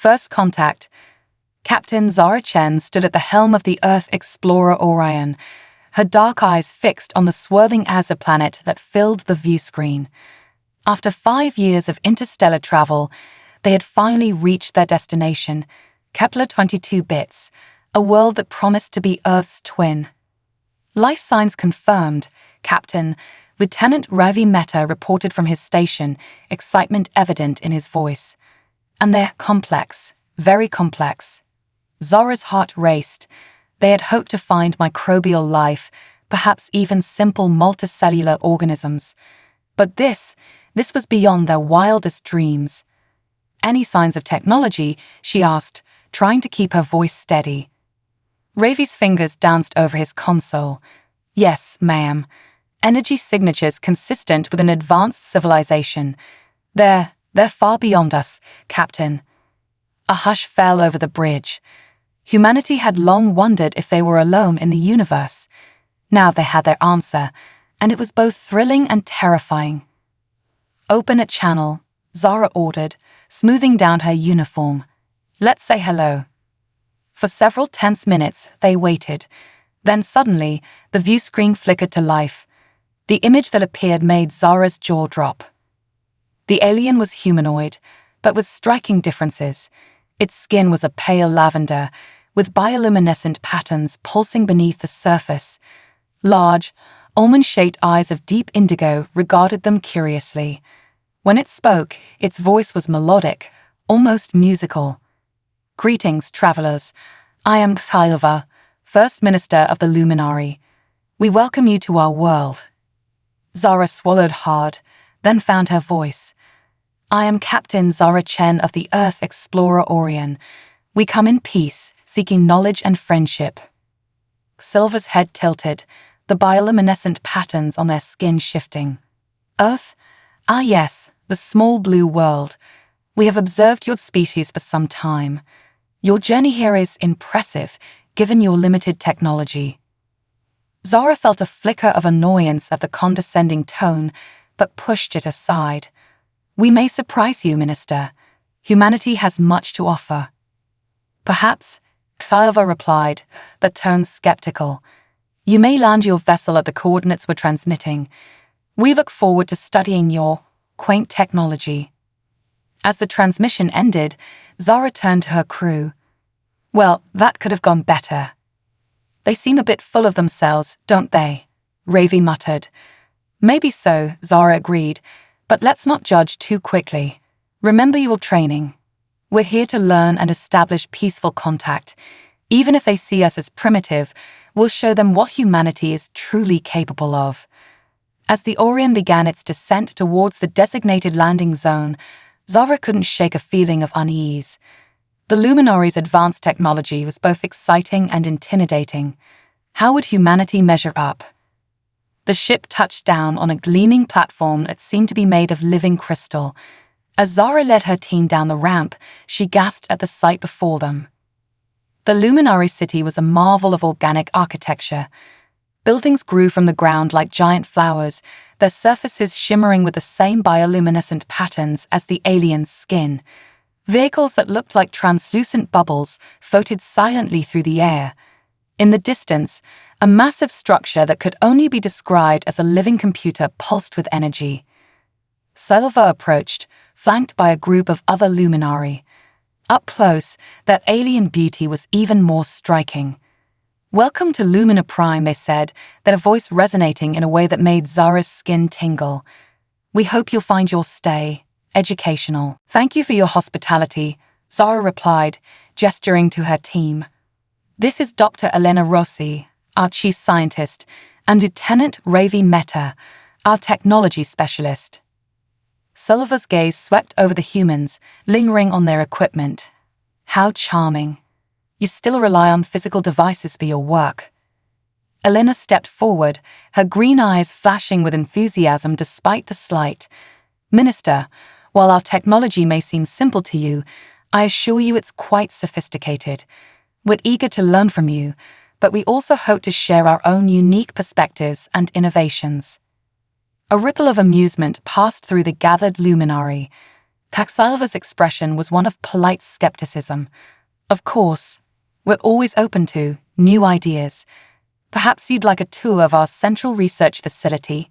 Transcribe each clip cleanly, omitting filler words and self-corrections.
First contact. Captain Zara Chen stood at the helm of the Earth explorer Orion, her dark eyes fixed on the swirling exoplanet that filled the view screen. After 5 years of interstellar travel, they had finally reached their destination, Kepler 22b, a world that promised to be Earth's twin. Life signs confirmed, Captain. Lieutenant Ravi Mehta reported from his station, excitement evident in his voice. And they're complex, very complex. Zara's heart raced. They had hoped to find microbial life, perhaps even simple multicellular organisms. But this was beyond their wildest dreams. Any signs of technology? She asked, trying to keep her voice steady. Ravi's fingers danced over his console. Yes, ma'am. Energy signatures consistent with an advanced civilization. They're far beyond us, Captain. A hush fell over the bridge. Humanity had long wondered if they were alone in the universe. Now they had their answer, and it was both thrilling and terrifying. Open a channel, Zara ordered, smoothing down her uniform. Let's say hello. For several tense minutes, they waited. Then suddenly, the view screen flickered to life. The image that appeared made Zara's jaw drop. The alien was humanoid, but with striking differences. Its skin was a pale lavender, with bioluminescent patterns pulsing beneath the surface. Large, almond-shaped eyes of deep indigo regarded them curiously. When it spoke, its voice was melodic, almost musical. Greetings, travelers. I am Thailva, First Minister of the Luminary. We welcome you to our world. Zara swallowed hard, then found her voice. I am Captain Zara Chen of the Earth explorer Orion. We come in peace, seeking knowledge and friendship. Silver's head tilted, the bioluminescent patterns on their skin shifting. Earth? Ah yes, the small blue world. We have observed your species for some time. Your journey here is impressive, given your limited technology. Zara felt a flicker of annoyance at the condescending tone, but pushed it aside. We may surprise you, Minister. Humanity has much to offer. Perhaps, Thailva replied, the tone skeptical. You may land your vessel at the coordinates we're transmitting. We look forward to studying your quaint technology. As the transmission ended, Zara turned to her crew. Well, that could have gone better. They seem a bit full of themselves, don't they? Ravi muttered. Maybe so, Zara agreed, but let's not judge too quickly. Remember your training. We're here to learn and establish peaceful contact. Even if they see us as primitive, we'll show them what humanity is truly capable of. As the Orion began its descent towards the designated landing zone, Zara couldn't shake a feeling of unease. The Luminary's advanced technology was both exciting and intimidating. How would humanity measure up? The ship touched down on a gleaming platform that seemed to be made of living crystal. As Zara led her team down the ramp, she gasped at the sight before them. The Luminary city was a marvel of organic architecture. Buildings grew from the ground like giant flowers, their surfaces shimmering with the same bioluminescent patterns as the alien's skin. Vehicles that looked like translucent bubbles floated silently through the air. In the distance, a massive structure that could only be described as a living computer pulsed with energy. Thailva approached, flanked by a group of other Luminari. Up close, that alien beauty was even more striking. Welcome to Lumina Prime, they said, their voice resonating in a way that made Zara's skin tingle. We hope you'll find your stay educational. Thank you for your hospitality, Zara replied, gesturing to her team. This is Dr. Elena Rossi, our chief scientist, and Lieutenant Ravi Mehta, our technology specialist. Thailva's gaze swept over the humans, lingering on their equipment. How charming. You still rely on physical devices for your work. Elena stepped forward, her green eyes flashing with enthusiasm despite the slight. Minister, while our technology may seem simple to you, I assure you it's quite sophisticated. We're eager to learn from you, but we also hope to share our own unique perspectives and innovations. A ripple of amusement passed through the gathered Luminary. Taxilva's expression was one of polite skepticism. Of course, we're always open to new ideas. Perhaps you'd like a tour of our central research facility.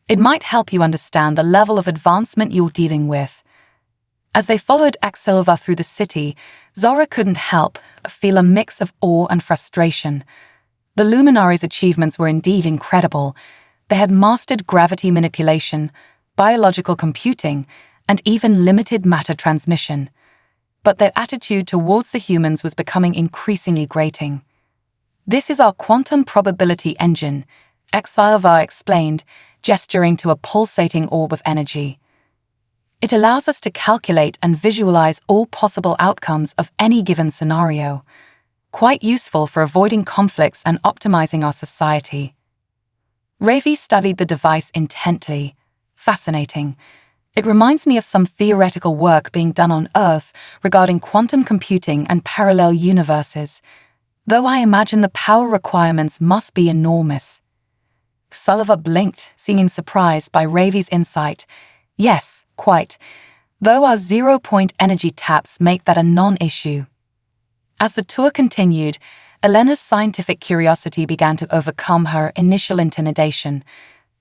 It might help you understand the level of advancement you're dealing with. As they followed Taxilva through the city, Zara couldn't help but feel a mix of awe and frustration. The Luminaries' achievements were indeed incredible. They had mastered gravity manipulation, biological computing, and even limited matter transmission. But their attitude towards the humans was becoming increasingly grating. "This is our quantum probability engine," Taxilva explained, gesturing to a pulsating orb of energy. "It allows us to calculate and visualize all possible outcomes of any given scenario. Quite useful for avoiding conflicts and optimizing our society." Ravi studied the device intently. Fascinating. "It reminds me of some theoretical work being done on Earth regarding quantum computing and parallel universes, though I imagine the power requirements must be enormous." Sullivan blinked, seeming surprised by Ravi's insight. "Yes, quite, though our zero-point energy taps make that a non-issue." As the tour continued, Elena's scientific curiosity began to overcome her initial intimidation.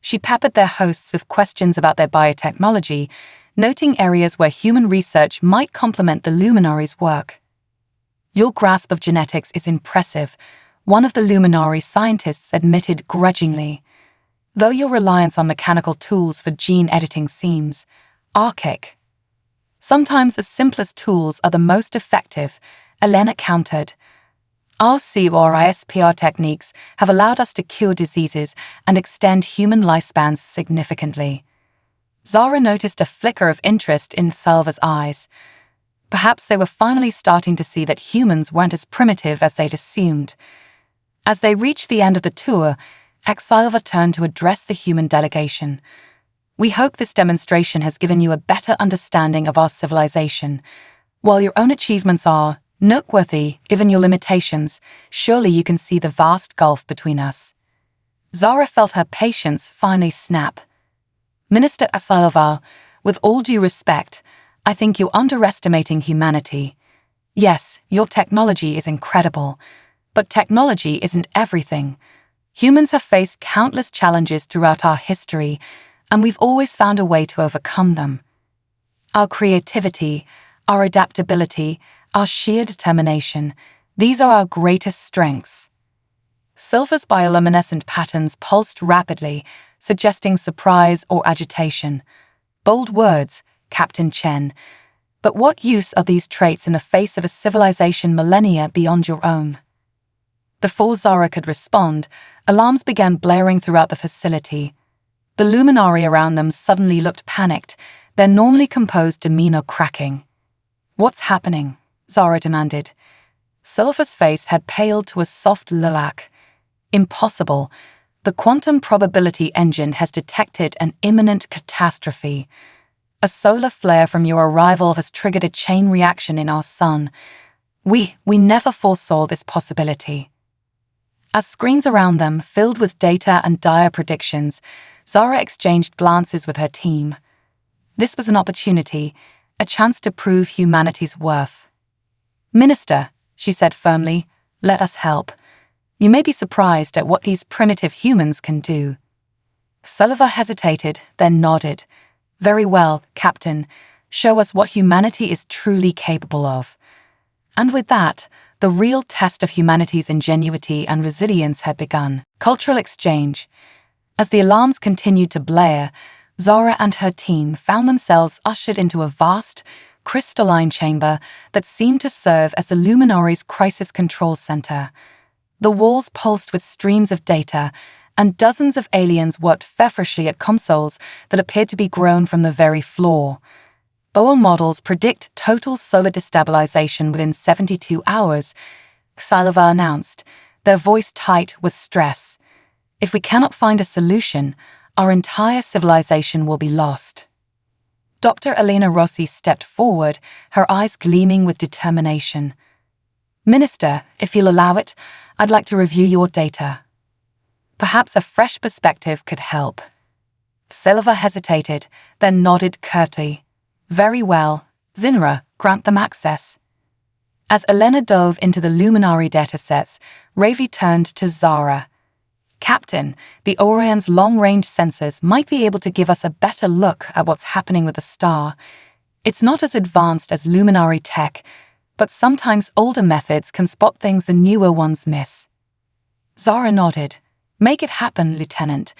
She peppered their hosts with questions about their biotechnology, noting areas where human research might complement the Luminaries' work. "Your grasp of genetics is impressive," one of the Luminary scientists admitted grudgingly. "Though your reliance on mechanical tools for gene editing seems archaic." "Sometimes the simplest tools are the most effective," Elena countered. "Our CRISPR techniques have allowed us to cure diseases and extend human lifespans significantly." Zara noticed a flicker of interest in Salva's eyes. Perhaps they were finally starting to see that humans weren't as primitive as they'd assumed. As they reached the end of the tour, Taxilva turned to address the human delegation. "We hope this demonstration has given you a better understanding of our civilization. While your own achievements are noteworthy, given your limitations, surely you can see the vast gulf between us." Zara felt her patience finally snap. "Minister Taxilva, with all due respect, I think you're underestimating humanity. Yes, your technology is incredible, but technology isn't everything. Humans have faced countless challenges throughout our history, and we've always found a way to overcome them. Our creativity, our adaptability, our sheer determination, these are our greatest strengths." Silva's bioluminescent patterns pulsed rapidly, suggesting surprise or agitation. "Bold words, Captain Chen. But what use are these traits in the face of a civilization millennia beyond your own?" Before Zara could respond, alarms began blaring throughout the facility. The luminary around them suddenly looked panicked, their normally composed demeanor cracking. "What's happening?" Zara demanded. Silva's face had paled to a soft lilac. "Impossible. The quantum probability engine has detected an imminent catastrophe. A solar flare from your arrival has triggered a chain reaction in our sun. We never foresaw this possibility." As screens around them filled with data and dire predictions, Zara exchanged glances with her team. This was an opportunity, a chance to prove humanity's worth. "Minister," she said firmly, "let us help. You may be surprised at what these primitive humans can do." Sullivan hesitated, then nodded. "Very well, Captain. Show us what humanity is truly capable of." And with that, the real test of humanity's ingenuity and resilience had begun. Cultural exchange. As the alarms continued to blare, Zara and her team found themselves ushered into a vast, crystalline chamber that seemed to serve as the Luminaries' crisis control center. The walls pulsed with streams of data, and dozens of aliens worked feverishly at consoles that appeared to be grown from the very floor. Boa models predict total solar destabilization within 72 hours, Taxilva announced, their voice tight with stress. "If we cannot find a solution, our entire civilization will be lost." Dr. Elena Rossi stepped forward, her eyes gleaming with determination. "Minister, if you'll allow it, I'd like to review your data. Perhaps a fresh perspective could help." Silva hesitated, then nodded curtly. Very well, Zinra, grant them access. As Elena dove into the Luminary datasets, Ravi turned to Zara. Captain, the Orion's long-range sensors might be able to give us a better look at what's happening with the star. It's not as advanced as Luminary tech, but sometimes older methods can spot things the newer ones miss. Zara nodded. Make it happen, Lieutenant,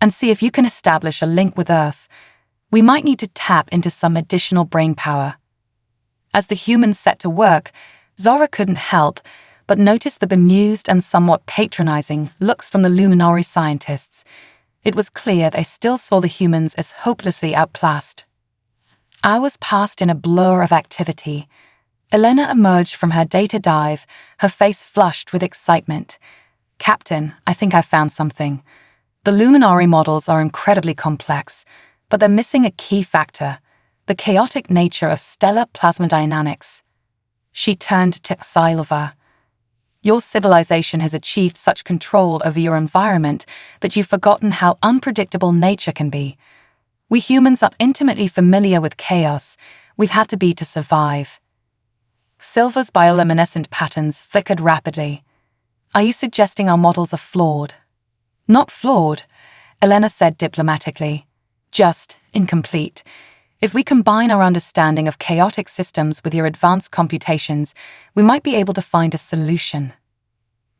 and see if you can establish a link with Earth. We might need to tap into some additional brainpower. As the humans set to work, Zara couldn't help but notice the bemused and somewhat patronizing looks from the Luminary scientists. It was clear they still saw the humans as hopelessly outclassed. Hours passed in a blur of activity. Elena emerged from her data dive, her face flushed with excitement. Captain, I think I found something. The Luminary models are incredibly complex, but they're missing a key factor: the chaotic nature of stellar plasma dynamics. She turned to Silva. Your civilization has achieved such control over your environment that you've forgotten how unpredictable nature can be. We humans are intimately familiar with chaos. We've had to be to survive. Silva's bioluminescent patterns flickered rapidly. Are you suggesting our models are flawed? Not flawed, Elena said diplomatically. Just incomplete. If we combine our understanding of chaotic systems with your advanced computations, we might be able to find a solution.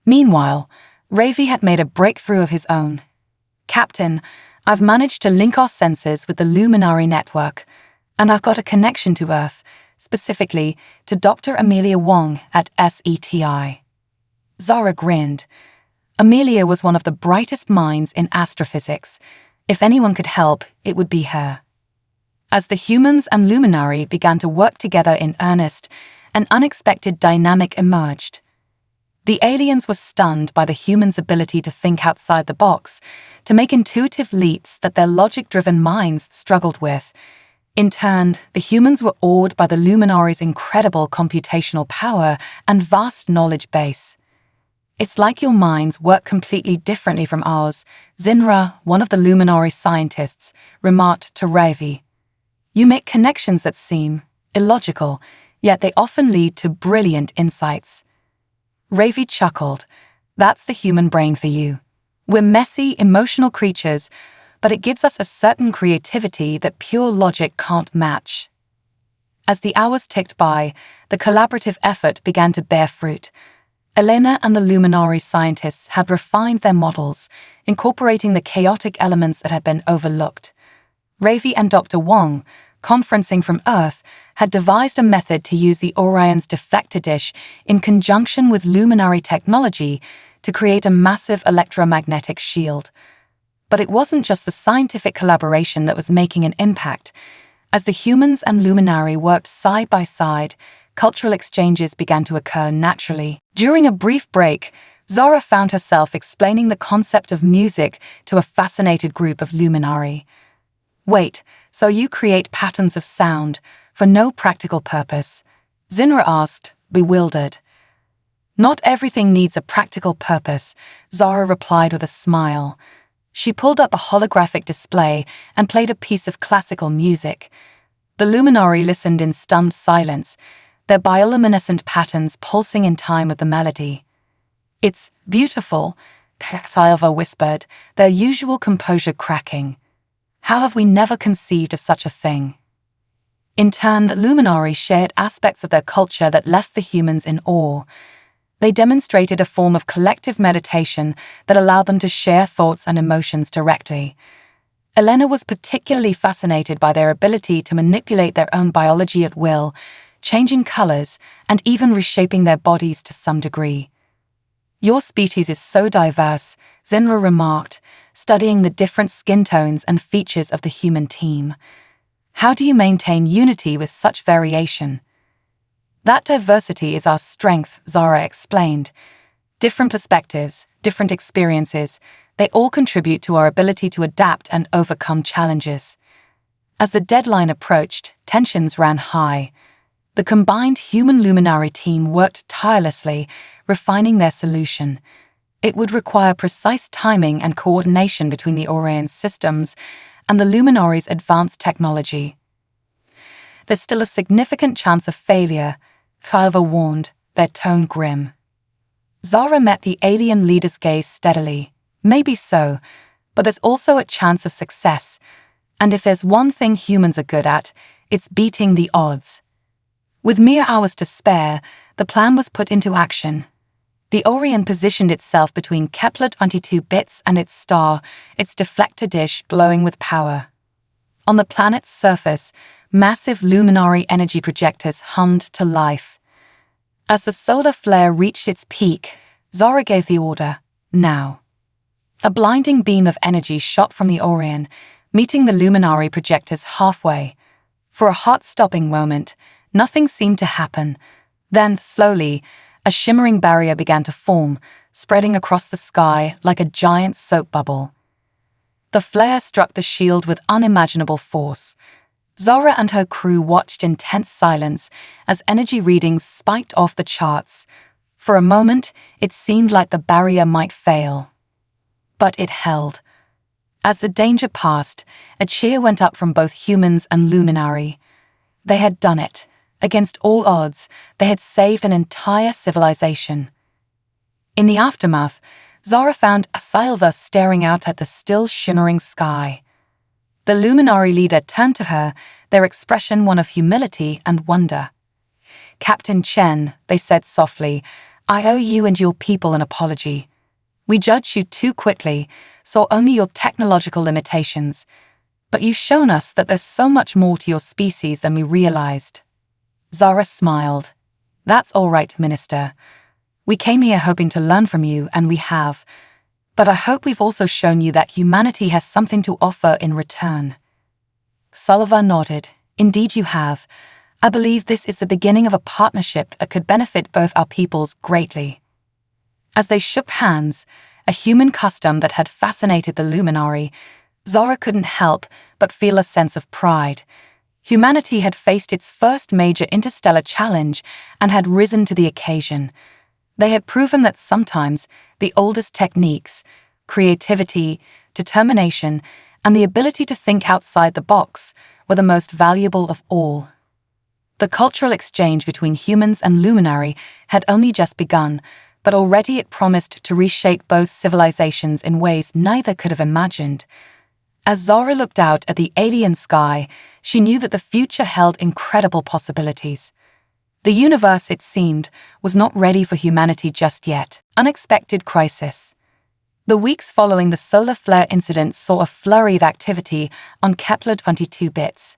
Meanwhile, Ravi had made a breakthrough of his own. Captain, I've managed to link our sensors with the Luminary network, and I've got a connection to Earth, specifically to Dr. Amelia Wong at SETI. Zara grinned. Amelia was one of the brightest minds in astrophysics. If anyone could help, it would be her. As the humans and Luminary began to work together in earnest, an unexpected dynamic emerged. The aliens were stunned by the humans' ability to think outside the box, to make intuitive leaps that their logic-driven minds struggled with. In turn, the humans were awed by the Luminary's incredible computational power and vast knowledge base. It's like your minds work completely differently from ours, Zinra, one of the Luminary scientists, remarked to Ravi. You make connections that seem illogical, yet they often lead to brilliant insights. Ravi chuckled. That's the human brain for you. We're messy, emotional creatures, but it gives us a certain creativity that pure logic can't match. As the hours ticked by, the collaborative effort began to bear fruit. Elena and the Luminary scientists had refined their models, incorporating the chaotic elements that had been overlooked. Ravi and Dr. Wong, conferencing from Earth, had devised a method to use the Orion's deflector dish in conjunction with Luminary technology to create a massive electromagnetic shield. But it wasn't just the scientific collaboration that was making an impact. As the humans and Luminary worked side by side, cultural exchanges began to occur naturally. During a brief break, Zara found herself explaining the concept of music to a fascinated group of Luminary. Wait, so you create patterns of sound for no practical purpose? Zinra asked, bewildered. Not everything needs a practical purpose, Zara replied with a smile. She pulled up a holographic display and played a piece of classical music. The Luminary listened in stunned silence, their bioluminescent patterns pulsing in time with the melody. It's beautiful, Silva whispered, their usual composure cracking. How have we never conceived of such a thing? In turn, the Luminary shared aspects of their culture that left the humans in awe. They demonstrated a form of collective meditation that allowed them to share thoughts and emotions directly. Elena was particularly fascinated by their ability to manipulate their own biology at will, changing colors and even reshaping their bodies to some degree. Your species is so diverse, Zinra remarked, studying the different skin tones and features of the human team. How do you maintain unity with such variation? That diversity is our strength, Zara explained. Different perspectives, different experiences, they all contribute to our ability to adapt and overcome challenges. As the deadline approached, tensions ran high. The combined human Luminary team worked tirelessly, refining their solution. It would require precise timing and coordination between the Orion systems and the Luminary's advanced technology. there's still a significant chance of failure, Kyva warned, their tone grim. Zara met the alien leader's gaze steadily. Maybe so, but there's also a chance of success, and if there's one thing humans are good at, it's beating the odds. With mere hours to spare, the plan was put into action. The Orion positioned itself between Kepler 22 bits and its star, its deflector dish glowing with power. On the planet's surface, massive luminary energy projectors hummed to life. As the solar flare reached its peak, Zara gave the order, now. A blinding beam of energy shot from the Orion, meeting the luminary projectors halfway. For a heart-stopping moment, nothing seemed to happen. Then, slowly, a shimmering barrier began to form, spreading across the sky like a giant soap bubble. The flare struck the shield with unimaginable force. Zara and her crew watched in tense silence as energy readings spiked off the charts. For a moment, it seemed like the barrier might fail. But it held. As the danger passed, a cheer went up from both humans and luminary. They had done it. Against all odds, they had saved an entire civilization. In the aftermath, Zara found Sci-Fi staring out at the still shimmering sky. The luminary leader turned to her, their expression one of humility and wonder. "Captain Chen," they said softly, "I owe you and your people an apology. We judged you too quickly, saw only your technological limitations. But you've shown us that there's so much more to your species than we realized." Zara smiled. "That's all right, Minister. We came here hoping to learn from you, and we have. But I hope we've also shown you that humanity has something to offer in return." Sullivan nodded. "Indeed you have. I believe this is the beginning of a partnership that could benefit both our peoples greatly." As they shook hands, a human custom that had fascinated the luminary, Zara couldn't help but feel a sense of pride. Humanity had faced its first major interstellar challenge and had risen to the occasion. They had proven that sometimes the oldest techniques, creativity, determination, and the ability to think outside the box were the most valuable of all. The cultural exchange between humans and luminary had only just begun, but already it promised to reshape both civilizations in ways neither could have imagined. As Zara looked out at the alien sky, she knew that the future held incredible possibilities. The universe, it seemed, was not ready for humanity just yet. Unexpected crisis. The weeks following the solar flare incident saw a flurry of activity on Kepler 22 bits.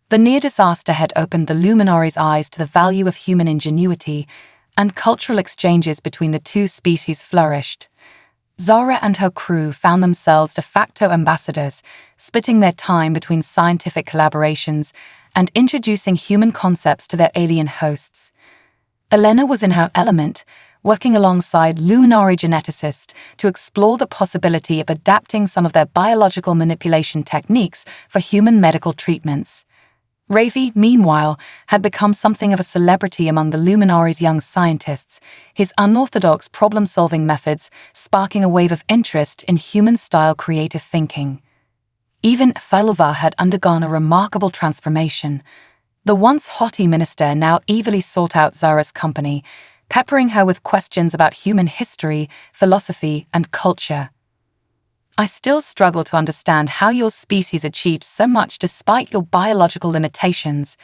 The near disaster had opened the luminary's eyes to the value of human ingenuity, and cultural exchanges between the two species flourished. Zara and her crew found themselves de facto ambassadors, splitting their time between scientific collaborations and introducing human concepts to their alien hosts. Elena was in her element, working alongside luminary geneticists to explore the possibility of adapting some of their biological manipulation techniques for human medical treatments. Ravi, meanwhile, had become something of a celebrity among the luminary's young scientists, his unorthodox problem-solving methods sparking a wave of interest in human-style creative thinking. Even Sci-Fi had undergone a remarkable transformation. The once haughty minister now eagerly sought out Zara's company, peppering her with questions about human history, philosophy, and culture. "I still struggle to understand how your species achieved so much despite your biological limitations,"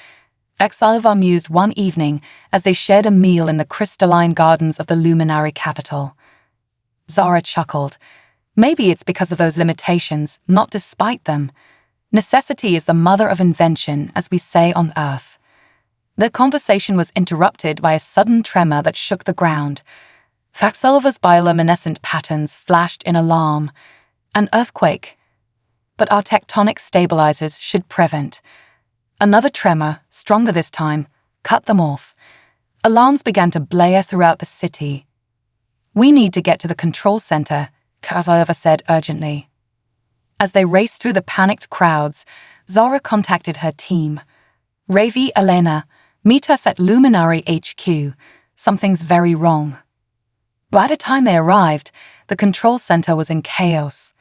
Sci-Fi mused one evening as they shared a meal in the crystalline gardens of the luminary capital. Zara chuckled. "Maybe it's because of those limitations, not despite them. Necessity is the mother of invention, as we say on Earth." Their conversation was interrupted by a sudden tremor that shook the ground. Sci-Fi's bioluminescent patterns flashed in alarm. An earthquake. But our tectonic stabilizers should prevent. Another tremor, stronger this time, cut them off. Alarms began to blare throughout the city. "We need to get to the control center," Sci-Fi said urgently. As they raced through the panicked crowds, Zara contacted her team. "Ravi, Elena, meet us at Luminary HQ. Something's very wrong." By the time they arrived, the control center was in chaos.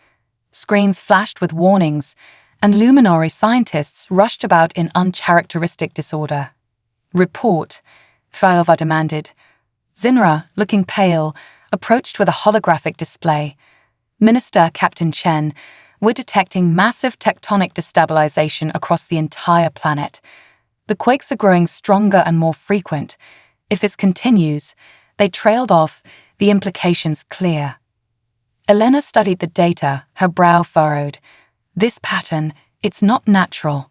Screens flashed with warnings, and luminary scientists rushed about in uncharacteristic disorder. "Report," Thyova demanded. Zinra, looking pale, approached with a holographic display. "Minister Captain Chen, we're detecting massive tectonic destabilization across the entire planet. The quakes are growing stronger and more frequent. If this continues," they trailed off, the implications clear. Elena studied the data, her brow furrowed. "This pattern, it's not natural.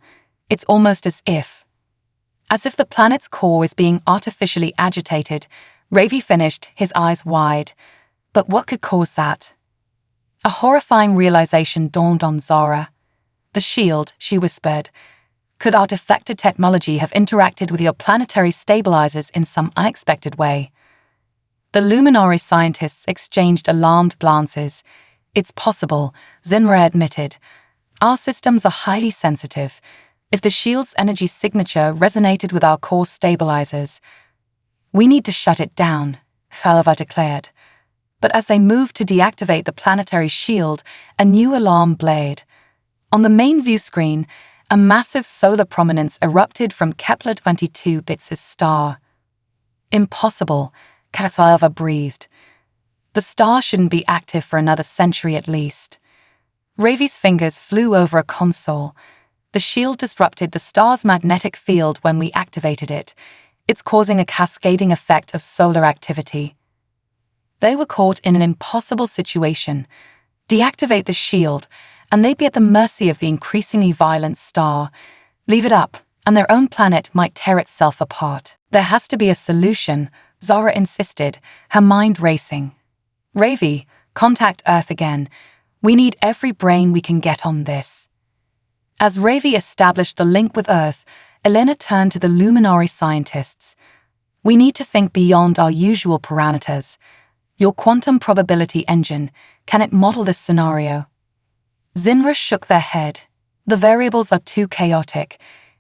It's almost as if the planet's core is being artificially agitated," Ravi finished, his eyes wide. But what could cause that? A horrifying realization dawned on Zara. "The shield," she whispered. "Could our defected technology have interacted with your planetary stabilizers in some unexpected way?" The luminary scientists exchanged alarmed glances. "It's possible," Zinra admitted. "Our systems are highly sensitive. If the shield's energy signature resonated with our core stabilizers, we need to shut it down," Thyova declared. But as they moved to deactivate the planetary shield, a new alarm blared. On the main view screen, a massive solar prominence erupted from Kepler-22b's star. "Impossible," Thyova breathed. "The star shouldn't be active for another century at least." Ravi's fingers flew over a console. "The shield disrupted the star's magnetic field when we activated it. It's causing a cascading effect of solar activity." They were caught in an impossible situation. Deactivate the shield, and they'd be at the mercy of the increasingly violent star. Leave it up, and their own planet might tear itself apart. "There has to be a solution," Zara insisted, her mind racing. "Ravi, contact Earth again. We need every brain we can get on this." As Ravi established the link with Earth, Elena turned to the luminary scientists. "We need to think beyond our usual parameters. Your quantum probability engine, can it model this scenario?" Zinra shook their head. "The variables are too chaotic.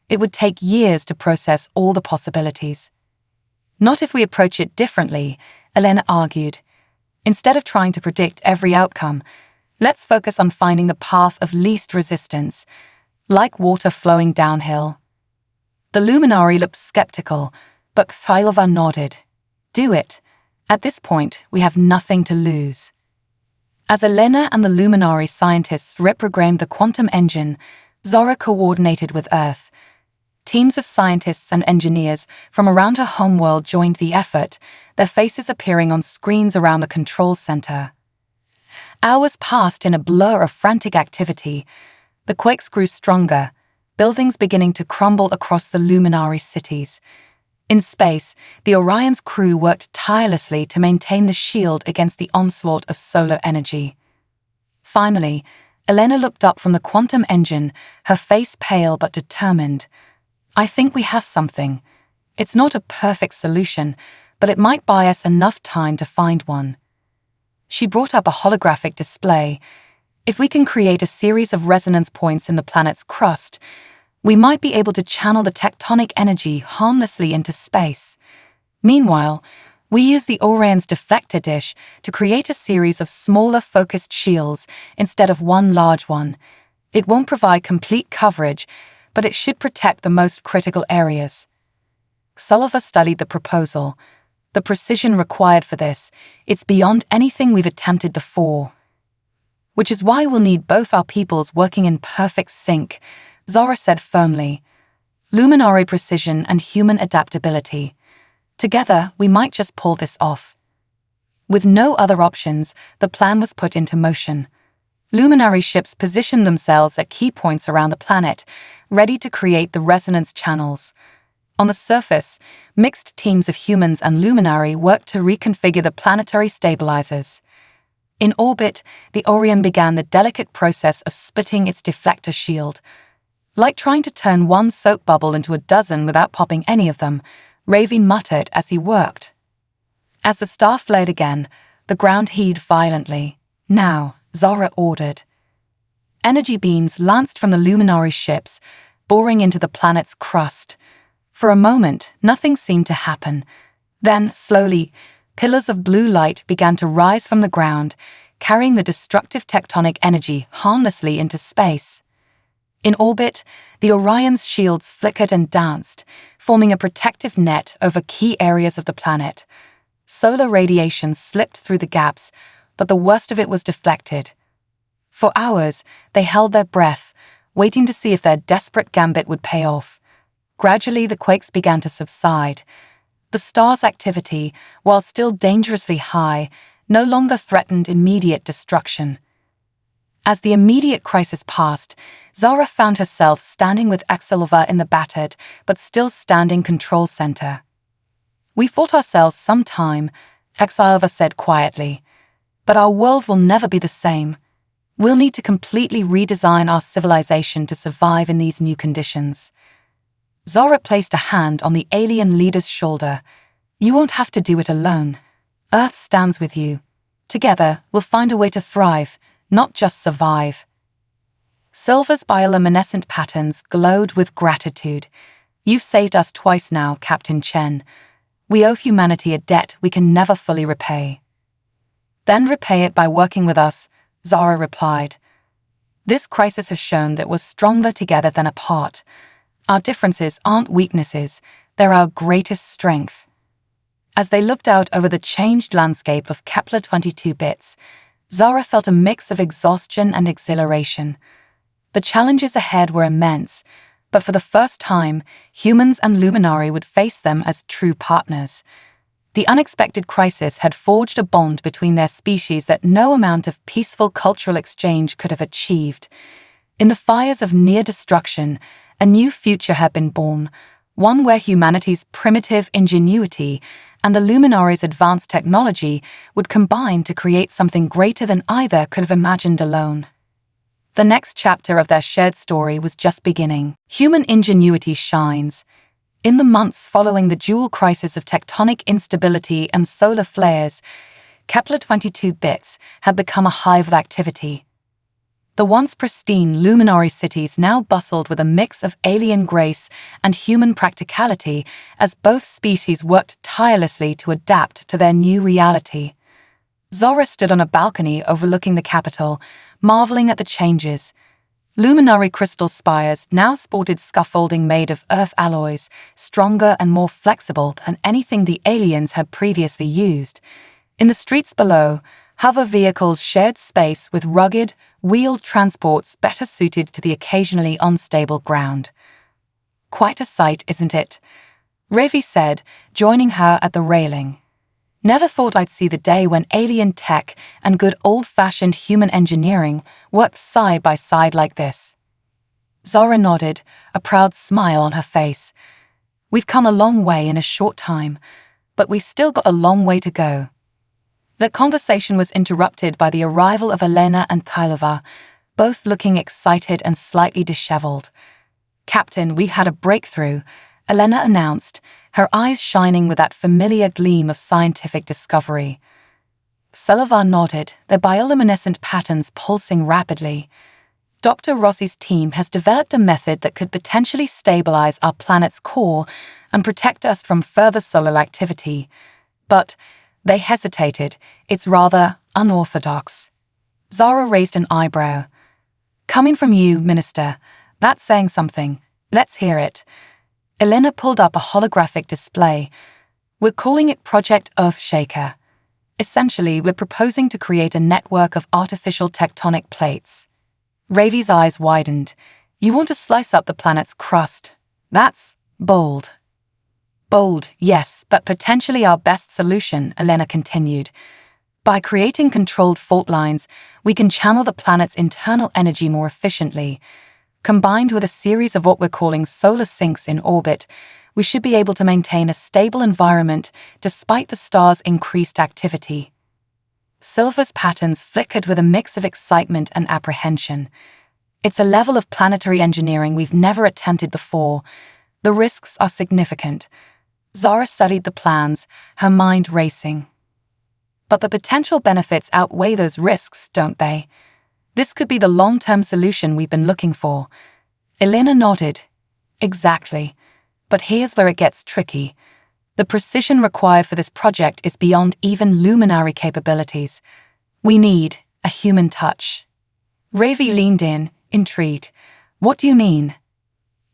It would take years to process all the possibilities." "Not if we approach it differently," Elena argued. "Instead of trying to predict every outcome, let's focus on finding the path of least resistance, like water flowing downhill." The luminary looked skeptical, but Thyova nodded. "Do it. At this point, we have nothing to lose." As Elena and the luminary scientists reprogrammed the quantum engine, Zara coordinated with Earth. Teams of scientists and engineers from around her homeworld joined the effort, their faces appearing on screens around the control center. Hours passed in a blur of frantic activity. The quakes grew stronger, buildings beginning to crumble across the luminary cities. In space, the Orion's crew worked tirelessly to maintain the shield against the onslaught of solar energy. Finally, Elena looked up from the quantum engine, her face pale but determined. "I think we have something. It's not a perfect solution, but it might buy us enough time to find one." She brought up a holographic display. "If we can create a series of resonance points in the planet's crust, we might be able to channel the tectonic energy harmlessly into space. Meanwhile, we use the Orion's deflector dish to create a series of smaller focused shields instead of one large one. It won't provide complete coverage, but it should protect the most critical areas." Sullivan studied the proposal. "The precision required for this, it's beyond anything we've attempted before. Which is why we'll need both our peoples working in perfect sync," Zara said firmly. "Luminary precision and human adaptability. Together, we might just pull this off." With no other options, the plan was put into motion. Luminary ships positioned themselves at key points around the planet, ready to create the resonance channels. On the surface, mixed teams of humans and luminary worked to reconfigure the planetary stabilizers. In orbit, the Orion began the delicate process of splitting its deflector shield. "Like trying to turn one soap bubble into a dozen without popping any of them," Ravi muttered as he worked. As the star flared again, the ground heaved violently. "Now," Zara ordered. Energy beams lanced from the luminary ships, boring into the planet's crust. For a moment, nothing seemed to happen. Then, slowly, pillars of blue light began to rise from the ground, carrying the destructive tectonic energy harmlessly into space. In orbit, the Orion's shields flickered and danced, forming a protective net over key areas of the planet. Solar radiation slipped through the gaps, but the worst of it was deflected. For hours, they held their breath, waiting to see if their desperate gambit would pay off. Gradually, the quakes began to subside. The star's activity, while still dangerously high, no longer threatened immediate destruction. As the immediate crisis passed, Zara found herself standing with Axelova in the battered, but still standing control center. "We fought ourselves some time," Axelova said quietly, "but our world will never be the same. We'll need to completely redesign our civilization to survive in these new conditions." Zara placed a hand on the alien leader's shoulder. "You won't have to do it alone. Earth stands with you. Together, we'll find a way to thrive, not just survive." Silver's bioluminescent patterns glowed with gratitude. "You've saved us twice now, Captain Chen. We owe humanity a debt we can never fully repay." "Then repay it by working with us," Zara replied. "This crisis has shown that we're stronger together than apart. Our differences aren't weaknesses, they're our greatest strength." As they looked out over the changed landscape of Kepler 22 bits, Zara felt a mix of exhaustion and exhilaration. The challenges ahead were immense, but for the first time, humans and Luminari would face them as true partners. The unexpected crisis had forged a bond between their species that no amount of peaceful cultural exchange could have achieved. In the fires of near destruction, a new future had been born, one where humanity's primitive ingenuity and the Luminari's advanced technology would combine to create something greater than either could have imagined alone. The next chapter of their shared story was just beginning. Human ingenuity shines. In the months following the dual crisis of tectonic instability and solar flares, Kepler 22 bits had become a hive of activity. The once pristine Luminari cities now bustled with a mix of alien grace and human practicality as both species worked tirelessly to adapt to their new reality. Zara stood on a balcony overlooking the capital, marveling at the changes. Luminari crystal spires now sported scaffolding made of earth alloys, stronger and more flexible than anything the aliens had previously used. In the streets below, hover vehicles shared space with rugged, wheeled transports better suited to the occasionally unstable ground. "Quite a sight, isn't it?" Ravi said, joining her at the railing. "Never thought I'd see the day when alien tech and good old-fashioned human engineering worked side by side like this." Zara nodded, a proud smile on her face. "We've come a long way in a short time, but we've still got a long way to go." The conversation was interrupted by the arrival of Elena and Kylova, both looking excited and slightly disheveled. "Captain, we had a breakthrough," Elena announced, her eyes shining with that familiar gleam of scientific discovery. Kylova nodded, their bioluminescent patterns pulsing rapidly. "Dr. Rossi's team has developed a method that could potentially stabilize our planet's core and protect us from further solar activity. But," they hesitated, "it's rather unorthodox." Zara raised an eyebrow. "Coming from you, Minister, that's saying something. Let's hear it." Elena pulled up a holographic display. "We're calling it Project Earthshaker. Essentially, we're proposing to create a network of artificial tectonic plates." Ravi's eyes widened. "You want to slice up the planet's crust? That's bold." "Bold, yes, but potentially our best solution," Elena continued. "By creating controlled fault lines, we can channel the planet's internal energy more efficiently. Combined with a series of what we're calling solar sinks in orbit, we should be able to maintain a stable environment despite the star's increased activity." Silver's patterns flickered with a mix of excitement and apprehension. "It's a level of planetary engineering we've never attempted before. The risks are significant." Zara studied the plans, her mind racing. "But the potential benefits outweigh those risks, don't they? This could be the long-term solution we've been looking for." Elena nodded. "Exactly. But here's where it gets tricky. The precision required for this project is beyond even Luminari capabilities. We need a human touch." Ravi leaned in, intrigued. What do you mean?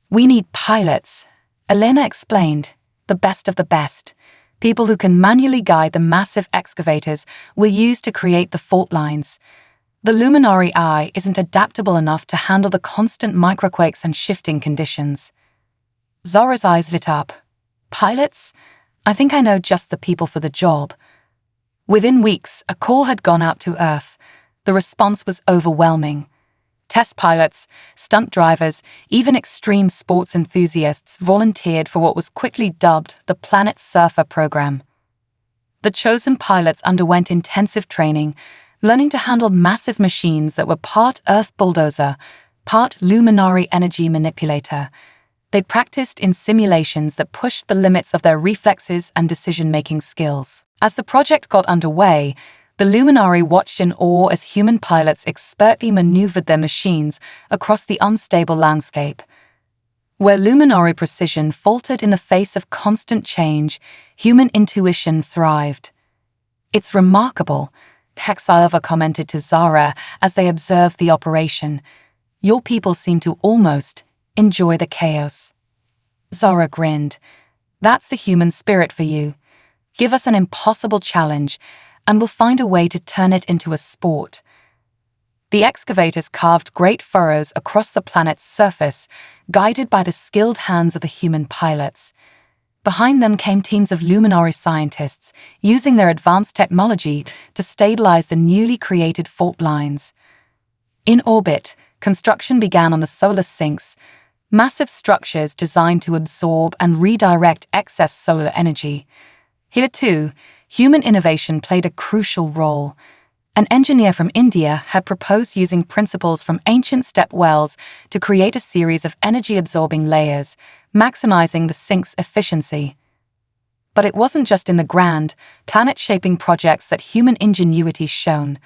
We need pilots, Elena explained, the best of the best. People who can manually guide the massive excavators we'll use to create the fault lines. The luminary eye isn't adaptable enough to handle the constant microquakes and shifting conditions. Zora's eyes lit up. Pilots? I think I know just the people for the job. Within weeks, a call had gone out to Earth. The response was overwhelming. Test pilots, stunt drivers, even extreme sports enthusiasts volunteered for what was quickly dubbed the Planet Surfer program. The chosen pilots underwent intensive training, learning to handle massive machines that were part Earth bulldozer, part luminary energy manipulator. They practiced in simulations that pushed the limits of their reflexes and decision-making skills. As the project got underway, the luminary watched in awe as human pilots expertly maneuvered their machines across the unstable landscape. Where luminary precision faltered in the face of constant change, human intuition thrived. It's remarkable, Hexilva commented to Zara as they observed the operation. Your people seem to almost enjoy the chaos. Zara grinned. That's the human spirit for you. Give us an impossible challenge, and we'll find a way to turn it into a sport. The excavators carved great furrows across the planet's surface, guided by the skilled hands of the human pilots. Behind them came teams of luminary scientists, using their advanced technology to stabilize the newly created fault lines. In orbit, construction began on the solar sinks, massive structures designed to absorb and redirect excess solar energy. Here too, human innovation played a crucial role. An engineer from India had proposed using principles from ancient step wells to create a series of energy-absorbing layers, maximizing the sink's efficiency. But it wasn't just in the grand, planet-shaping projects that human ingenuity shone.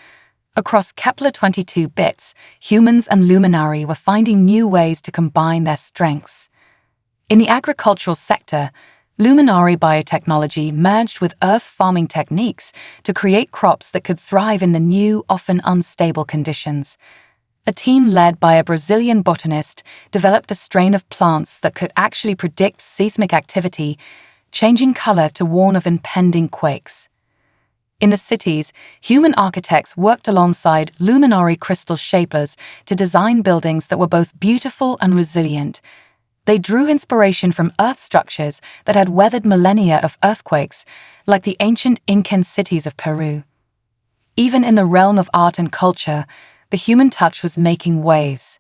Across Kepler-22 bits, humans and luminary were finding new ways to combine their strengths. In the agricultural sector, luminary biotechnology merged with Earth farming techniques to create crops that could thrive in the new, often unstable conditions. A team led by a Brazilian botanist developed a strain of plants that could actually predict seismic activity, changing color to warn of impending quakes. In the cities, human architects worked alongside luminary crystal shapers to design buildings that were both beautiful and resilient. They drew inspiration from Earth structures that had weathered millennia of earthquakes, like the ancient Incan cities of Peru. Even in the realm of art and culture, the human touch was making waves.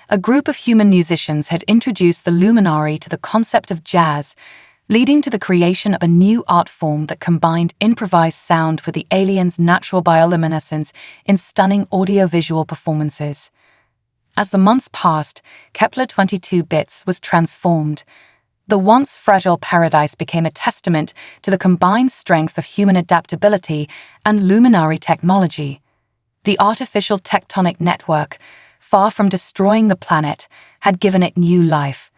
A group of human musicians had introduced the luminary to the concept of jazz, leading to the creation of a new art form that combined improvised sound with the aliens' natural bioluminescence in stunning audiovisual performances. As the months passed, Kepler-22 bits was transformed. The once fragile paradise became a testament to the combined strength of human adaptability and luminary technology. The artificial tectonic network, far from destroying the planet, had given it new life.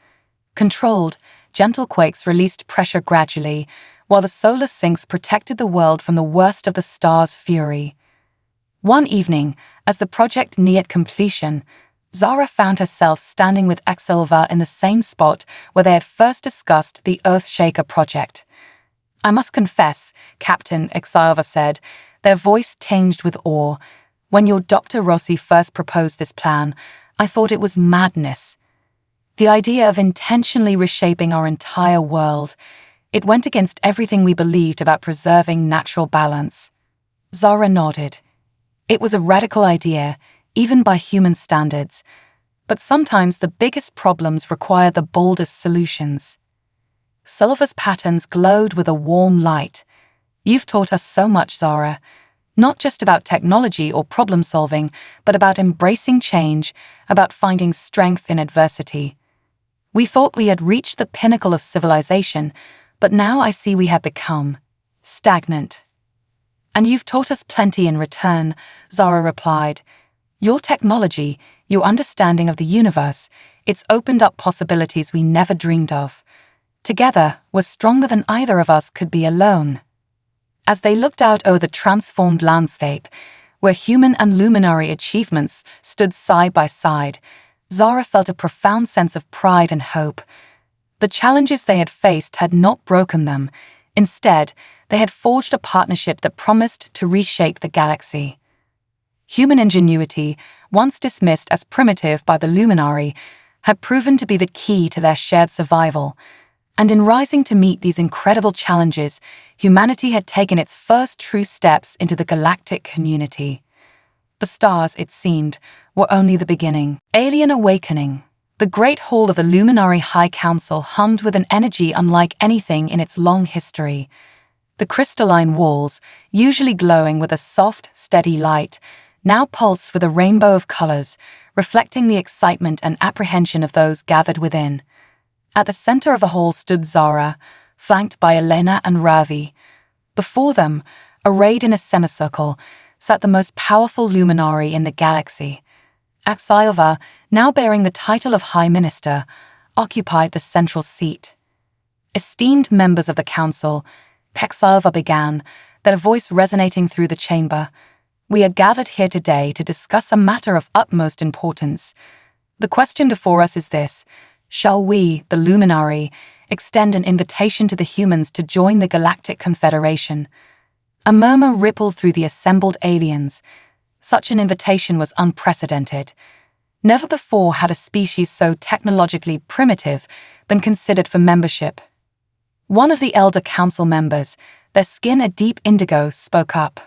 Controlled, gentle quakes released pressure gradually, while the solar sinks protected the world from the worst of the star's fury. One evening, as the project neared completion, Zara found herself standing with Hexilva in the same spot where they had first discussed the Earthshaker project. I must confess, Captain, Hexilva said, their voice tinged with awe. When your Dr. Rossi first proposed this plan, I thought it was madness. The idea of intentionally reshaping our entire world, it went against everything we believed about preserving natural balance. Zara nodded. It was a radical idea, even by human standards, but sometimes the biggest problems require the boldest solutions. Silva's patterns glowed with a warm light. You've taught us so much, Zara, not just about technology or problem-solving, but about embracing change, about finding strength in adversity. We thought we had reached the pinnacle of civilization, but now I see we have become stagnant. And you've taught us plenty in return, Zara replied. Your technology, your understanding of the universe, it's opened up possibilities we never dreamed of. Together, we're stronger than either of us could be alone. As they looked out over the transformed landscape, where human and luminary achievements stood side by side, Zara felt a profound sense of pride and hope. The challenges they had faced had not broken them. Instead, they had forged a partnership that promised to reshape the galaxy. Human ingenuity, once dismissed as primitive by the Luminary, had proven to be the key to their shared survival. And in rising to meet these incredible challenges, humanity had taken its first true steps into the galactic community. The stars, it seemed, were only the beginning. Alien awakening. The Great Hall of the Luminary High Council hummed with an energy unlike anything in its long history. The crystalline walls, usually glowing with a soft, steady light, now pulsed with a rainbow of colors, reflecting the excitement and apprehension of those gathered within. At the center of the hall stood Zara, flanked by Elena and Ravi. Before them, arrayed in a semicircle, sat the most powerful luminary in the galaxy. Axayova, now bearing the title of High Minister, occupied the central seat. Esteemed members of the council, Axayova began, their voice resonating through the chamber. We are gathered here today to discuss a matter of utmost importance. The question before us is this: shall we, the Luminary, extend an invitation to the humans to join the Galactic Confederation? A murmur rippled through the assembled aliens. Such an invitation was unprecedented. Never before had a species so technologically primitive been considered for membership. One of the elder council members, their skin a deep indigo, spoke up.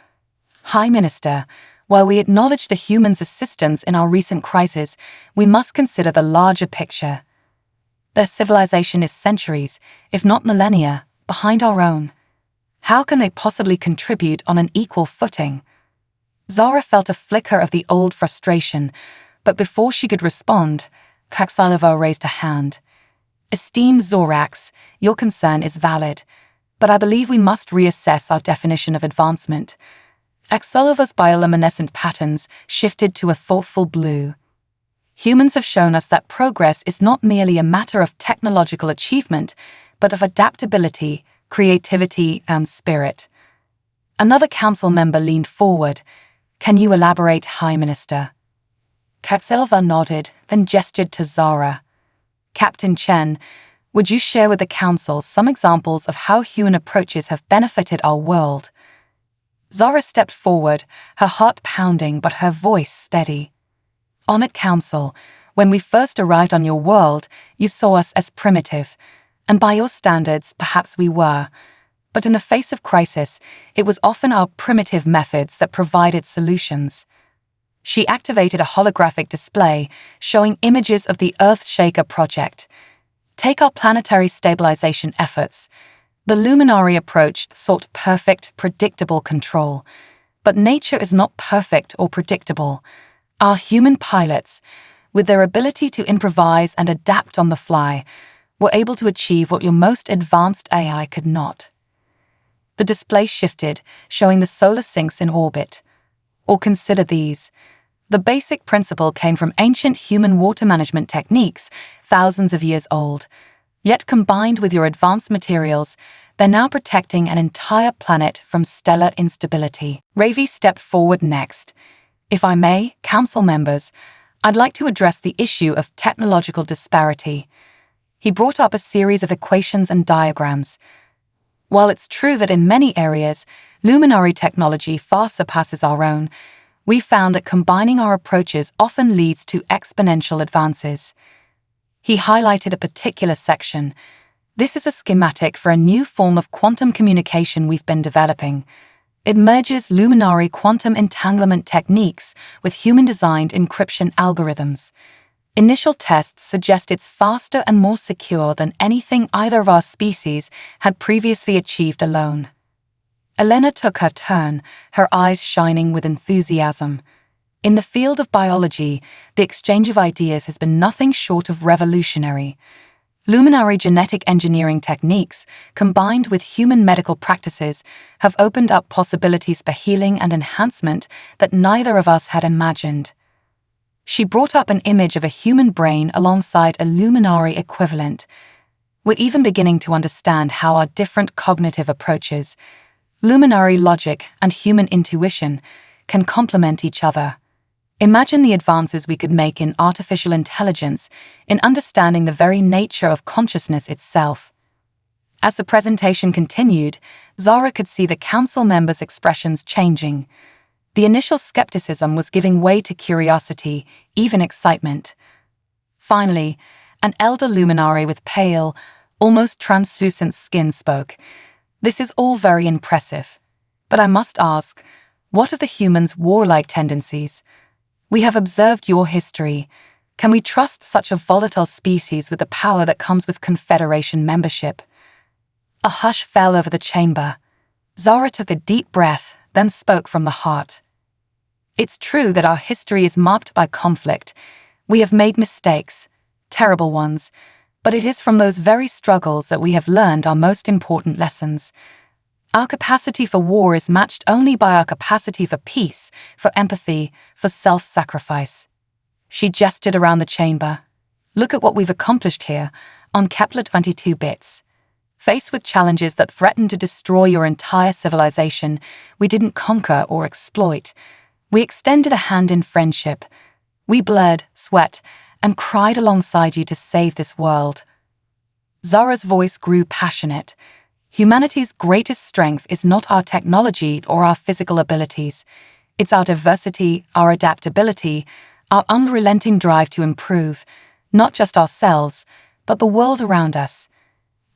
High Minister, while we acknowledge the humans' assistance in our recent crisis, we must consider the larger picture. Their civilization is centuries, if not millennia, behind our own. How can they possibly contribute on an equal footing? Zara felt a flicker of the old frustration, but before she could respond, Axayova raised a hand. Esteemed Zorax, your concern is valid, but I believe we must reassess our definition of advancement. Axayova's bioluminescent patterns shifted to a thoughtful blue. Humans have shown us that progress is not merely a matter of technological achievement, but of adaptability, creativity, and spirit. Another council member leaned forward. Can you elaborate, High Minister? Axayova nodded, then gestured to Zara. Captain Chen, would you share with the council some examples of how human approaches have benefited our world? Zara stepped forward, her heart pounding but her voice steady. Honored Council, when we first arrived on your world, you saw us as primitive, and by your standards, perhaps we were. But in the face of crisis, it was often our primitive methods that provided solutions. She activated a holographic display showing images of the Earthshaker project. Take our planetary stabilization efforts. The Luminary approach sought perfect, predictable control. But nature is not perfect or predictable. Our human pilots, with their ability to improvise and adapt on the fly, were able to achieve what your most advanced AI could not. The display shifted, showing the solar sinks in orbit. Or consider these. The basic principle came from ancient human water management techniques, thousands of years old. Yet combined with your advanced materials, they're now protecting an entire planet from stellar instability. Ravi stepped forward next. If I may, council members, I'd like to address the issue of technological disparity. He brought up a series of equations and diagrams. While it's true that in many areas, Luminary technology far surpasses our own, we found that combining our approaches often leads to exponential advances. He highlighted a particular section. This is a schematic for a new form of quantum communication we've been developing. It merges Luminary quantum entanglement techniques with human-designed encryption algorithms. Initial tests suggest it's faster and more secure than anything either of our species had previously achieved alone. Elena took her turn, her eyes shining with enthusiasm. In the field of biology, the exchange of ideas has been nothing short of revolutionary. Luminary genetic engineering techniques, combined with human medical practices, have opened up possibilities for healing and enhancement that neither of us had imagined. She brought up an image of a human brain alongside a Luminary equivalent. We're even beginning to understand how our different cognitive approaches, Luminary logic and human intuition, can complement each other. Imagine the advances we could make in artificial intelligence, in understanding the very nature of consciousness itself. As the presentation continued, Zara could see the council members' expressions changing. The initial skepticism was giving way to curiosity, even excitement. Finally, an elder luminary with pale, almost translucent skin spoke. "This is all very impressive. But I must ask, what of the humans' warlike tendencies? We have observed your history. Can we trust such a volatile species with the power that comes with Confederation membership?" A hush fell over the chamber. Zara took a deep breath, then spoke from the heart. "It's true that our history is marked by conflict. We have made mistakes, terrible ones, but it is from those very struggles that we have learned our most important lessons. Our capacity for war is matched only by our capacity for peace, for empathy, for self-sacrifice." She gestured around the chamber. "Look at what we've accomplished here, on Kepler 22 bits. Faced with challenges that threaten to destroy your entire civilization, we didn't conquer or exploit. We extended a hand in friendship. We bled, sweat, and cried alongside you to save this world." Zara's voice grew passionate. "Humanity's greatest strength is not our technology or our physical abilities. It's our diversity, our adaptability, our unrelenting drive to improve, not just ourselves, but the world around us.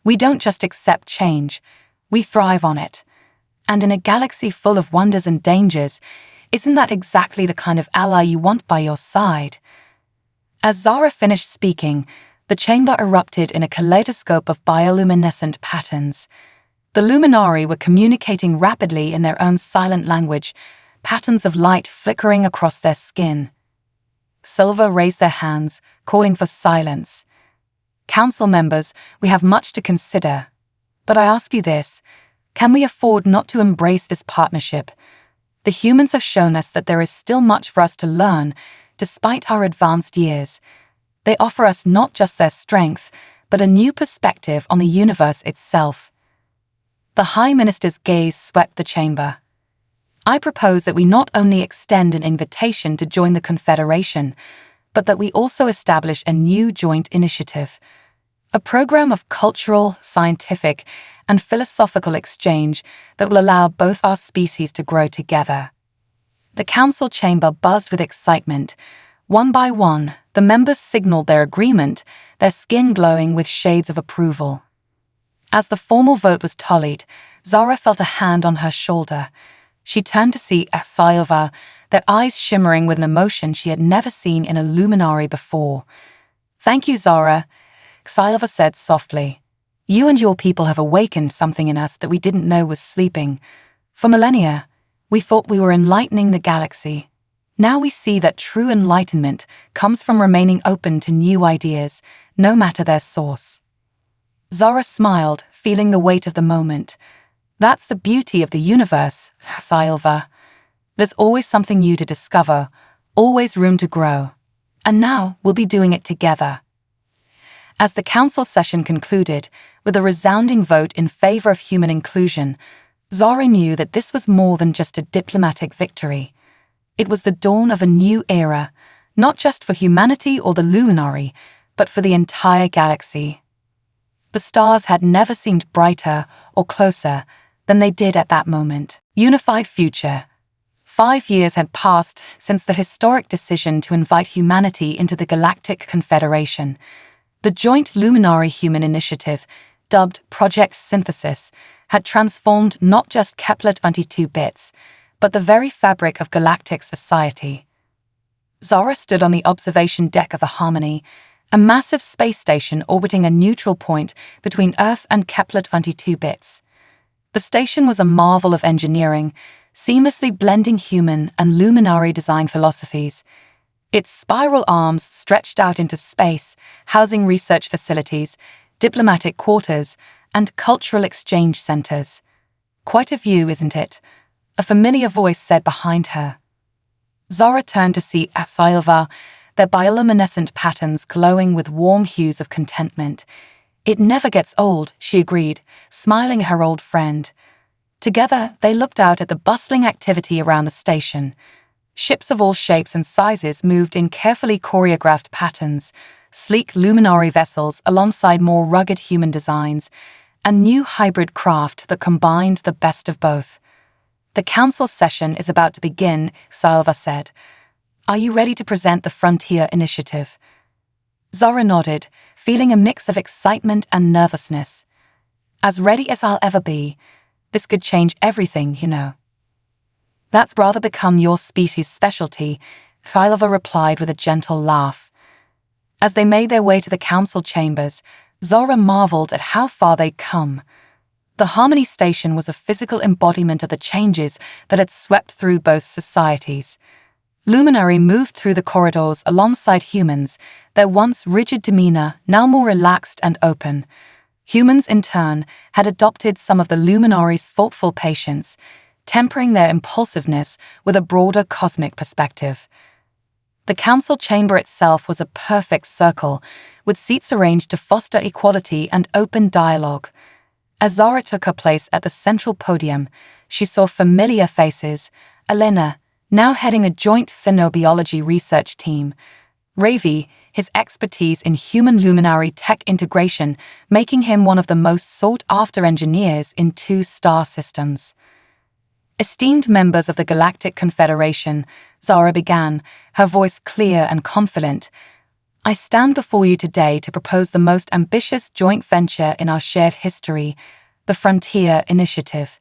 We don't just accept change, we thrive on it. And in a galaxy full of wonders and dangers, isn't that exactly the kind of ally you want by your side?" As Zara finished speaking, the chamber erupted in a kaleidoscope of bioluminescent patterns. The luminari were communicating rapidly in their own silent language, patterns of light flickering across their skin. Silver raised their hands, calling for silence. "Council members, we have much to consider. But I ask you this, can we afford not to embrace this partnership? The humans have shown us that there is still much for us to learn, despite our advanced years. They offer us not just their strength, but a new perspective on the universe itself." The High Minister's gaze swept the chamber. "I propose that we not only extend an invitation to join the Confederation, but that we also establish a new joint initiative, a program of cultural, scientific, and philosophical exchange that will allow both our species to grow together." The council chamber buzzed with excitement. One by one, the members signaled their agreement, their skin glowing with shades of approval. As the formal vote was tallied, Zara felt a hand on her shoulder. She turned to see Asayova, their eyes shimmering with an emotion she had never seen in a luminary before. "Thank you, Zara," Asayova said softly. "You and your people have awakened something in us that we didn't know was sleeping. For millennia, we thought we were enlightening the galaxy. Now we see that true enlightenment comes from remaining open to new ideas, no matter their source." Zara smiled, feeling the weight of the moment. "That's the beauty of the universe, Asayova. There's always something new to discover, always room to grow. And now we'll be doing it together." As the council session concluded, with a resounding vote in favor of human inclusion, Zara knew that this was more than just a diplomatic victory. It was the dawn of a new era, not just for humanity or the luminary, but for the entire galaxy. The stars had never seemed brighter or closer than they did at that moment. Unified future. 5 years had passed since the historic decision to invite humanity into the Galactic Confederation. The joint Luminary Human Initiative, dubbed Project Synthesis, had transformed not just Kepler 22 bits, but the very fabric of galactic society. Zara stood on the observation deck of the Harmony, a massive space station orbiting a neutral point between Earth and Kepler 22 bits. The station was a marvel of engineering, seamlessly blending human and luminary design philosophies. Its spiral arms stretched out into space, housing research facilities, diplomatic quarters, and cultural exchange centers. "Quite a view, isn't it?" a familiar voice said behind her. Zara turned to see Asayova, their bioluminescent patterns glowing with warm hues of contentment. "It never gets old," she agreed, smiling at her old friend. Together, they looked out at the bustling activity around the station. Ships of all shapes and sizes moved in carefully choreographed patterns, sleek luminary vessels alongside more rugged human designs, a new hybrid craft that combined the best of both. "The council session is about to begin," Salva said. "Are you ready to present the Frontier Initiative?" Zara nodded, feeling a mix of excitement and nervousness. "As ready as I'll ever be. This could change everything, you know." "That's rather become your species' specialty," Salva replied with a gentle laugh. As they made their way to the council chambers, Zara marveled at how far they'd come. The Harmony Station was a physical embodiment of the changes that had swept through both societies. Luminary moved through the corridors alongside humans, their once rigid demeanor now more relaxed and open. Humans, in turn, had adopted some of the Luminary's thoughtful patience, tempering their impulsiveness with a broader cosmic perspective. The council chamber itself was a perfect circle, with seats arranged to foster equality and open dialogue. As Zara took her place at the central podium, she saw familiar faces: Elena, now heading a joint xenobiology research team; Ravi, his expertise in human luminary tech integration making him one of the most sought-after engineers in 2 star systems. Esteemed members of the Galactic Confederation, Zara began, her voice clear and confident. "I stand before you today to propose the most ambitious joint venture in our shared history, the Frontier Initiative."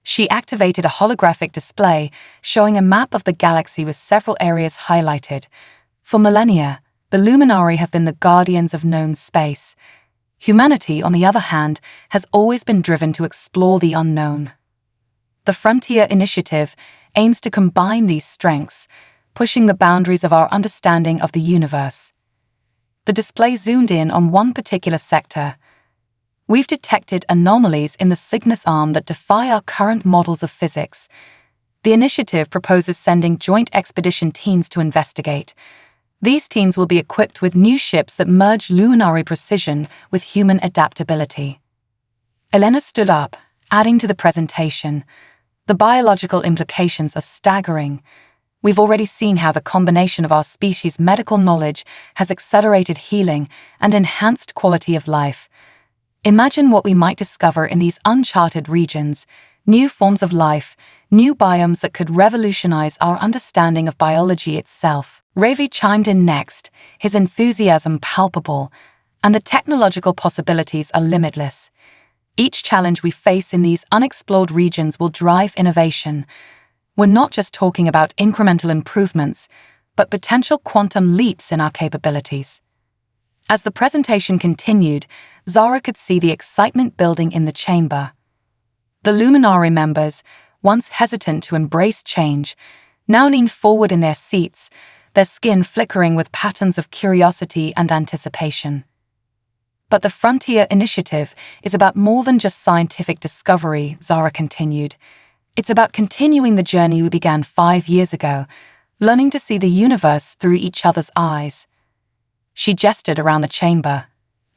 She activated a holographic display showing a map of the galaxy with several areas highlighted. For millennia, the Luminari have been the guardians of known space. Humanity, on the other hand, has always been driven to explore the unknown. The Frontier Initiative aims to combine these strengths, pushing the boundaries of our understanding of the universe. The display zoomed in on one particular sector. "We've detected anomalies in the Cygnus arm that defy our current models of physics. The initiative proposes sending joint expedition teams to investigate. These teams will be equipped with new ships that merge luminary precision with human adaptability." Elena stood up, adding to the presentation. "The biological implications are staggering. We've already seen how the combination of our species' medical knowledge has accelerated healing and enhanced quality of life. Imagine what we might discover in these uncharted regions, new forms of life, new biomes that could revolutionize our understanding of biology itself." Ravi chimed in next, his enthusiasm palpable, "And the technological possibilities are limitless. Each challenge we face in these unexplored regions will drive innovation. We're not just talking about incremental improvements, but potential quantum leaps in our capabilities." As the presentation continued, Zara could see the excitement building in the chamber. The Luminari members, once hesitant to embrace change, now leaned forward in their seats, their skin flickering with patterns of curiosity and anticipation. "But the Frontier Initiative is about more than just scientific discovery," Zara continued. "It's about continuing the journey we began 5 years ago, learning to see the universe through each other's eyes." She gestured around the chamber.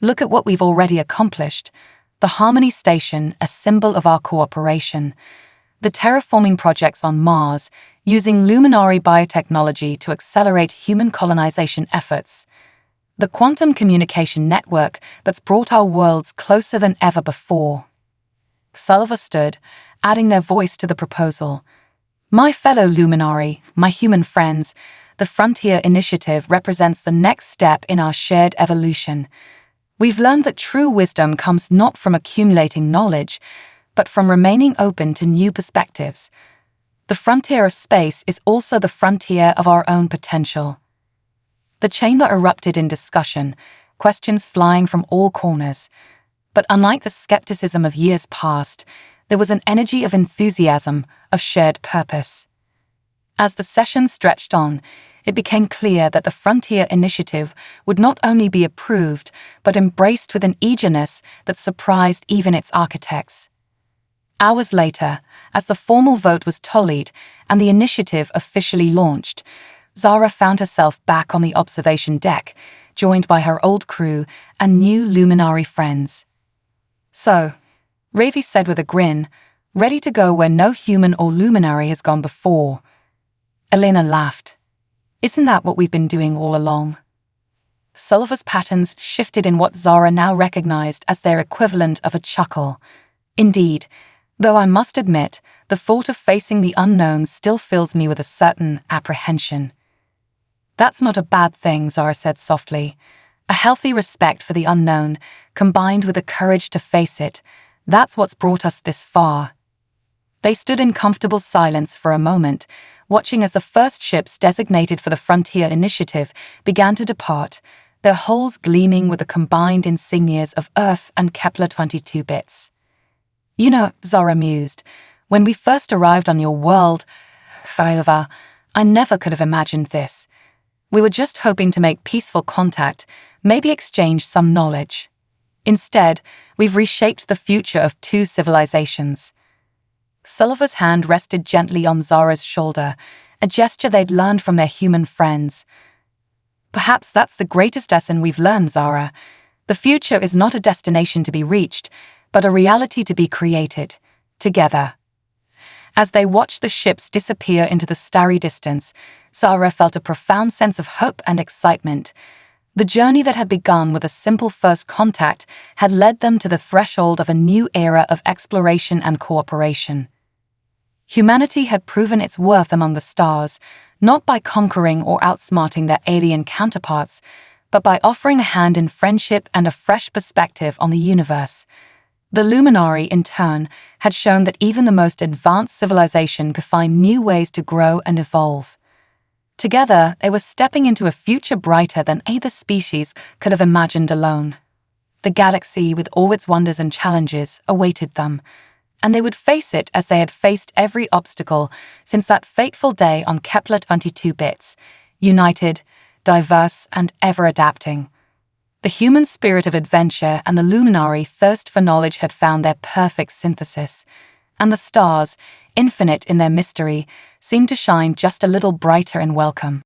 "Look at what we've already accomplished. The Harmony Station, a symbol of our cooperation. The terraforming projects on Mars, using luminary biotechnology to accelerate human colonization efforts. The quantum communication network that's brought our worlds closer than ever before." Salva stood, adding their voice to the proposal. "My fellow Luminari, my human friends, the Frontier Initiative represents the next step in our shared evolution. We've learned that true wisdom comes not from accumulating knowledge, but from remaining open to new perspectives. The frontier of space is also the frontier of our own potential." The chamber erupted in discussion, questions flying from all corners. But unlike the skepticism of years past, there was an energy of enthusiasm, of shared purpose. As the session stretched on, it became clear that the Frontier Initiative would not only be approved, but embraced with an eagerness that surprised even its architects. Hours later, as the formal vote was tallied and the initiative officially launched, Zara found herself back on the observation deck, joined by her old crew and new luminary friends. "So," Ravi said with a grin, "ready to go where no human or luminary has gone before." Elena laughed. Isn't that what we've been doing all along? Sullivan's patterns shifted in what Zara now recognized as their equivalent of a chuckle. Indeed, though I must admit, the thought of facing the unknown still fills me with a certain apprehension. That's not a bad thing, Zara said softly. A healthy respect for the unknown, combined with the courage to face it, that's what's brought us this far. They stood in comfortable silence for a moment, watching as the first ships designated for the Frontier Initiative began to depart, their hulls gleaming with the combined insignias of Earth and Kepler-22 bits. You know, Zara mused, when we first arrived on your world, Thailva, I never could have imagined this. We were just hoping to make peaceful contact, maybe exchange some knowledge. Instead, we've reshaped the future of two civilizations. Sullivan's hand rested gently on Zara's shoulder, a gesture they'd learned from their human friends. Perhaps that's the greatest lesson we've learned, Zara. The future is not a destination to be reached, but a reality to be created, together. As they watched the ships disappear into the starry distance, Zara felt a profound sense of hope and excitement. The journey that had begun with a simple first contact had led them to the threshold of a new era of exploration and cooperation. Humanity had proven its worth among the stars, not by conquering or outsmarting their alien counterparts, but by offering a hand in friendship and a fresh perspective on the universe. The Luminary, in turn, had shown that even the most advanced civilization could find new ways to grow and evolve. Together, they were stepping into a future brighter than either species could have imagined alone. The galaxy, with all its wonders and challenges, awaited them, and they would face it as they had faced every obstacle since that fateful day on Kepler-22 bits, united, diverse, and ever-adapting. The human spirit of adventure and the luminary thirst for knowledge had found their perfect synthesis, and the stars, infinite in their mystery, seemed to shine just a little brighter in welcome.